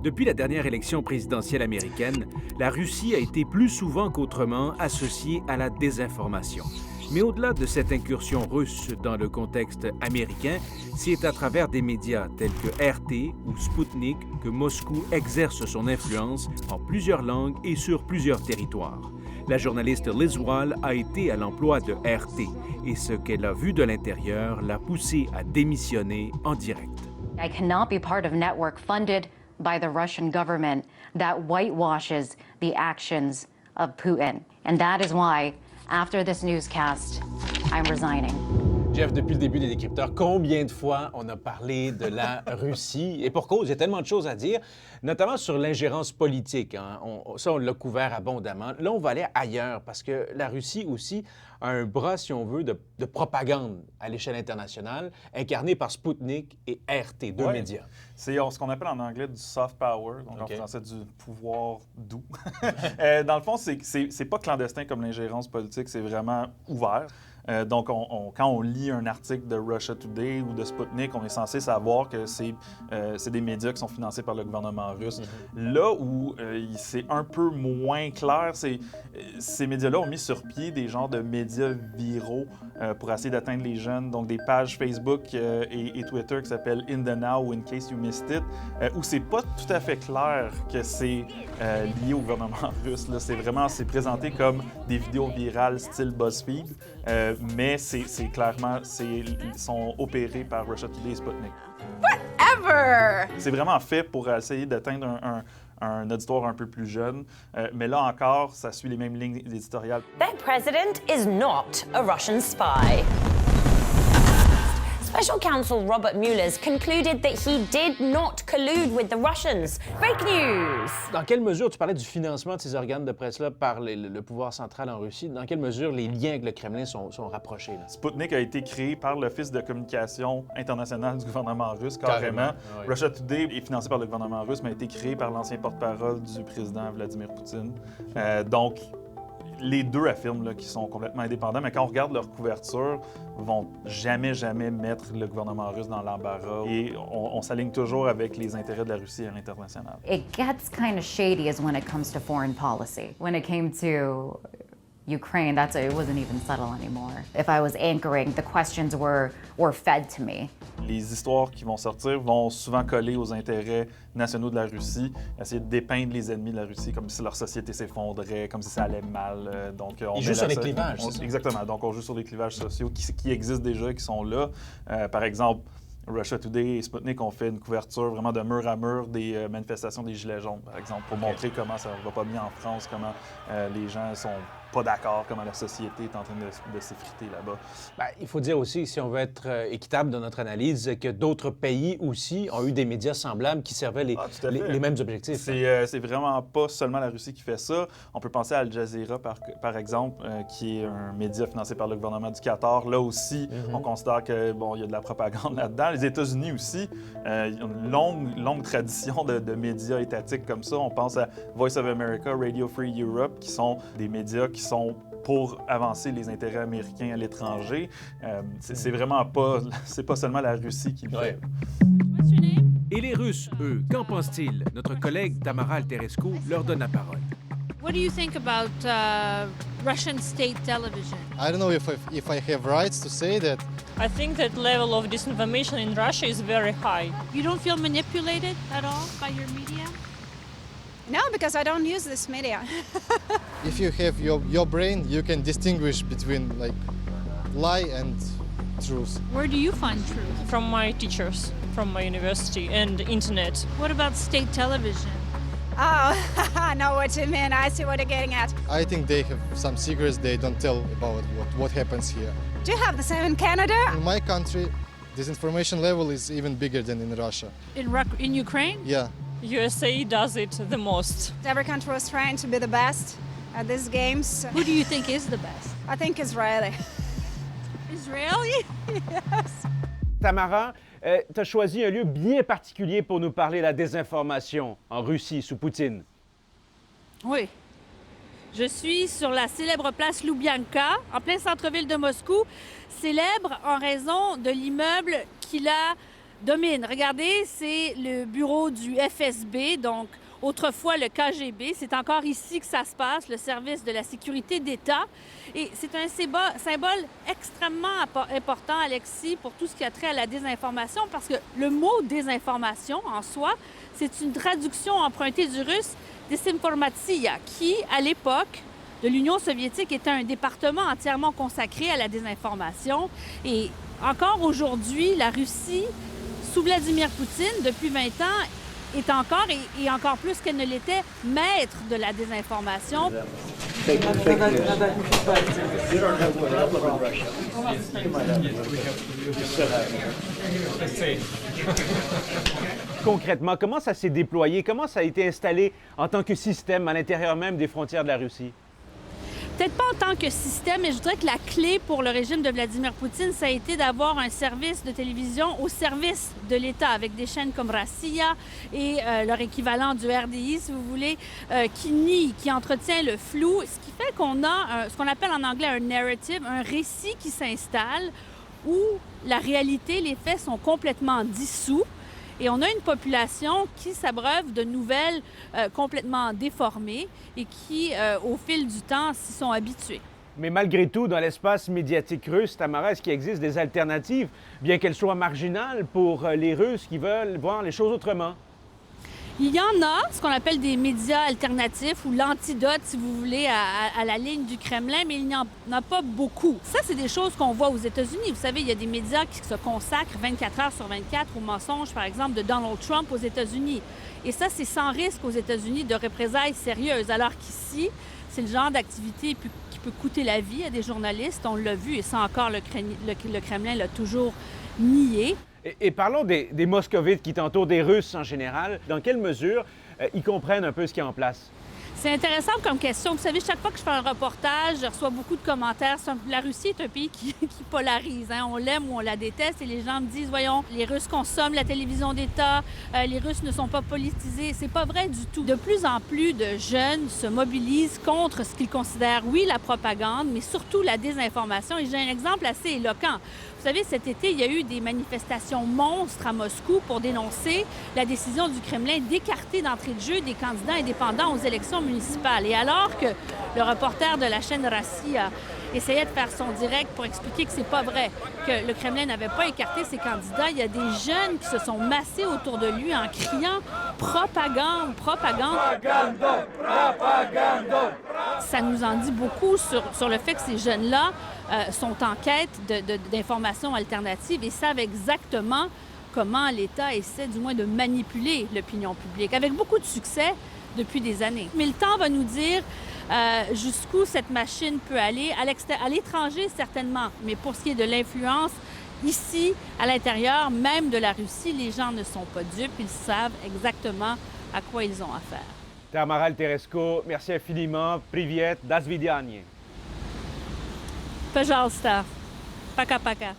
Depuis la dernière élection présidentielle américaine, la Russie a été plus souvent qu'autrement associée à la désinformation. Mais au-delà de cette incursion russe dans le contexte américain, c'est à travers des médias tels que RT ou Sputnik que Moscou exerce son influence en plusieurs langues et sur plusieurs territoires. La journaliste Liz Wall a été à l'emploi de RT et ce qu'elle a vu de l'intérieur l'a poussée à démissionner en direct. I cannot be part of a network funded by the Russian government that whitewashes the actions of Putin. And that is why, after this newscast, I'm resigning. Jeff, depuis le début des décrypteurs, combien de fois on a parlé de la Russie? Et pour cause, il y a tellement de choses à dire, notamment sur l'ingérence politique. Hein. On l'a couvert abondamment. Là, on va aller ailleurs, parce que la Russie aussi a un bras, si on veut, de propagande à l'échelle internationale, incarné par Sputnik et RT, deux médias. C'est ce qu'on appelle en anglais du soft power, donc en français du pouvoir doux. Dans le fond, c'est pas clandestin comme l'ingérence politique, c'est vraiment ouvert. Donc, quand on lit un article de Russia Today ou de Sputnik, on est censé savoir que c'est des médias qui sont financés par le gouvernement russe. Là où c'est un peu moins clair, ces médias-là ont mis sur pied des genres de médias viraux pour essayer d'atteindre les jeunes. Donc, des pages Facebook et Twitter qui s'appellent In the Now ou In Case You Missed It, où c'est pas tout à fait clair que c'est lié au gouvernement russe. C'est présenté comme des vidéos virales style BuzzFeed. Mais c'est clairement, ils sont opérés par Russia Today et Sputnik. Whatever! C'est vraiment fait pour essayer d'atteindre un auditoire un peu plus jeune. Mais là encore, ça suit les mêmes lignes éditoriales. Their president is not a Russian spy. Special Counsel Robert Mueller's concluded that he did not collude with the Russians. Fake news! Dans quelle mesure, tu parlais du financement de ces organes de presse-là par le pouvoir central en Russie, dans quelle mesure les liens avec le Kremlin sont rapprochés? Là? Sputnik a été créé par l'Office de communication internationale du gouvernement russe, carrément. Oui. Russia Today est financé par le gouvernement russe, mais a été créé par l'ancien porte-parole du président Vladimir Poutine. Donc, les deux affirment qu'ils sont complètement indépendants, mais quand on regarde leur couverture, vont jamais mettre le gouvernement russe dans l'embarras. Et on s'aligne toujours avec les intérêts de la Russie à l'international. It gets kind of shady as when it comes to foreign policy. When it came to Ukraine, it wasn't even subtle anymore. If I was anchoring, the questions were fed to me. Les histoires qui vont sortir vont souvent coller aux intérêts nationaux de la Russie, essayer de dépeindre les ennemis de la Russie comme si leur société s'effondrait, comme si ça allait mal. Donc, Ils jouent sur les clivages, exactement. Donc, on joue sur les clivages sociaux qui existent déjà, qui sont là. Par exemple, Russia Today et Sputnik ont fait une couverture vraiment de mur à mur des manifestations des Gilets jaunes, par exemple, pour montrer comment ça va pas bien en France, comment les gens sont pas d'accord, comment la société est en train de s'effriter là-bas. Bien, il faut dire aussi, si on veut être équitable dans notre analyse, que d'autres pays aussi ont eu des médias semblables qui servaient les mêmes objectifs. C'est vraiment pas seulement la Russie qui fait ça. On peut penser à Al Jazeera, par exemple, qui est un média financé par le gouvernement du Qatar. Là aussi, on considère que il y a de la propagande là-dedans. Les États-Unis aussi, il y a une longue tradition de médias étatiques comme ça. On pense à Voice of America, Radio Free Europe, qui sont des médias qui sont pour avancer les intérêts américains à l'étranger. C'est vraiment pas... C'est pas seulement la Russie qui le fait. Et les Russes, eux, qu'en pensent-ils? Notre collègue Tamara Alterescu leur donne la parole. What do you think about Russian state television? I don't know if I have rights to say that. I think that level of disinformation in Russia is very high. You don't feel manipulated at all by your media? No, because I don't use this media. If you have your brain, you can distinguish between like lie and truth. Where do you find truth? From my teachers, from my university and internet. What about state television? Oh, I know what you mean. I see what you're getting at. I think they have some secrets they don't tell about what happens here. Do you have the same in Canada? In my country, disinformation level is even bigger than in Russia. In Ukraine? Yeah. USA does it the most. Every country was trying to be the best at these games. Who do you think is the best? I think Israeli. Israeli? Yes. Tamara, tu as choisi un lieu bien particulier pour nous parler de la désinformation en Russie sous Poutine. Oui. Je suis sur la célèbre place Loubianka, en plein centre-ville de Moscou, célèbre en raison de l'immeuble qu'il a domine. Regardez, c'est le bureau du FSB, donc autrefois le KGB. C'est encore ici que ça se passe, le service de la sécurité d'État. Et c'est un symbole extrêmement important, Alexis, pour tout ce qui a trait à la désinformation, parce que le mot désinformation en soi, c'est une traduction empruntée du russe desinformatsiya, qui, à l'époque de l'Union soviétique, était un département entièrement consacré à la désinformation. Et encore aujourd'hui, la Russie, sous Vladimir Poutine, depuis 20 ans, est encore, et encore plus qu'elle ne l'était, maître de la désinformation. Concrètement, comment ça s'est déployé? Comment ça a été installé en tant que système à l'intérieur même des frontières de la Russie? Peut-être pas en tant que système, mais je dirais que la clé pour le régime de Vladimir Poutine, ça a été d'avoir un service de télévision au service de l'État, avec des chaînes comme Rossiya et leur équivalent du RDI, si vous voulez, qui nie, qui entretient le flou, ce qui fait qu'on a ce qu'on appelle en anglais un narrative, un récit qui s'installe où la réalité, les faits sont complètement dissous. Et on a une population qui s'abreuve de nouvelles complètement déformées et qui, au fil du temps, s'y sont habitués. Mais malgré tout, dans l'espace médiatique russe, Tamara, est-ce qu'il existe des alternatives, bien qu'elles soient marginales, pour les Russes qui veulent voir les choses autrement? Il y en a, ce qu'on appelle des médias alternatifs ou l'antidote, si vous voulez, à la ligne du Kremlin, mais il n'y en a pas beaucoup. Ça, c'est des choses qu'on voit aux États-Unis. Vous savez, il y a des médias qui se consacrent 24 heures sur 24 aux mensonges, par exemple, de Donald Trump aux États-Unis. Et ça, c'est sans risque aux États-Unis de représailles sérieuses, alors qu'ici, c'est le genre d'activité qui peut coûter la vie à des journalistes. On l'a vu, et ça encore, le Kremlin l'a toujours nié. Et parlons des moscovites qui t'entourent, des Russes en général. Dans quelle mesure ils comprennent un peu ce qui est en place? C'est intéressant comme question. Vous savez, chaque fois que je fais un reportage, je reçois beaucoup de commentaires. La Russie est un pays qui polarise. Hein. On l'aime ou on la déteste. Et les gens me disent, voyons, les Russes consomment la télévision d'État, les Russes ne sont pas politisés. C'est pas vrai du tout. De plus en plus de jeunes se mobilisent contre ce qu'ils considèrent, oui, la propagande, mais surtout la désinformation. Et j'ai un exemple assez éloquent. Vous savez, cet été, il y a eu des manifestations monstres à Moscou pour dénoncer la décision du Kremlin d'écarter d'entrée de jeu des candidats indépendants aux élections municipales. Et alors que le reporter de la chaîne Rossiya essayait de faire son direct pour expliquer que c'est pas vrai, que le Kremlin n'avait pas écarté ses candidats, il y a des jeunes qui se sont massés autour de lui en criant « propagande, propagande ». Ça nous en dit beaucoup sur le fait que ces jeunes-là sont en quête d'informations alternatives et savent exactement comment l'État essaie du moins de manipuler l'opinion publique, avec beaucoup de succès depuis des années. Mais le temps va nous dire jusqu'où cette machine peut aller, à l'étranger certainement, mais pour ce qui est de l'influence, ici, à l'intérieur même de la Russie, les gens ne sont pas dupes, ils savent exactement à quoi ils ont affaire. Tamara Teresko, merci infiniment. Privyet, das vidanie. Пожалуйста. Пока-пока.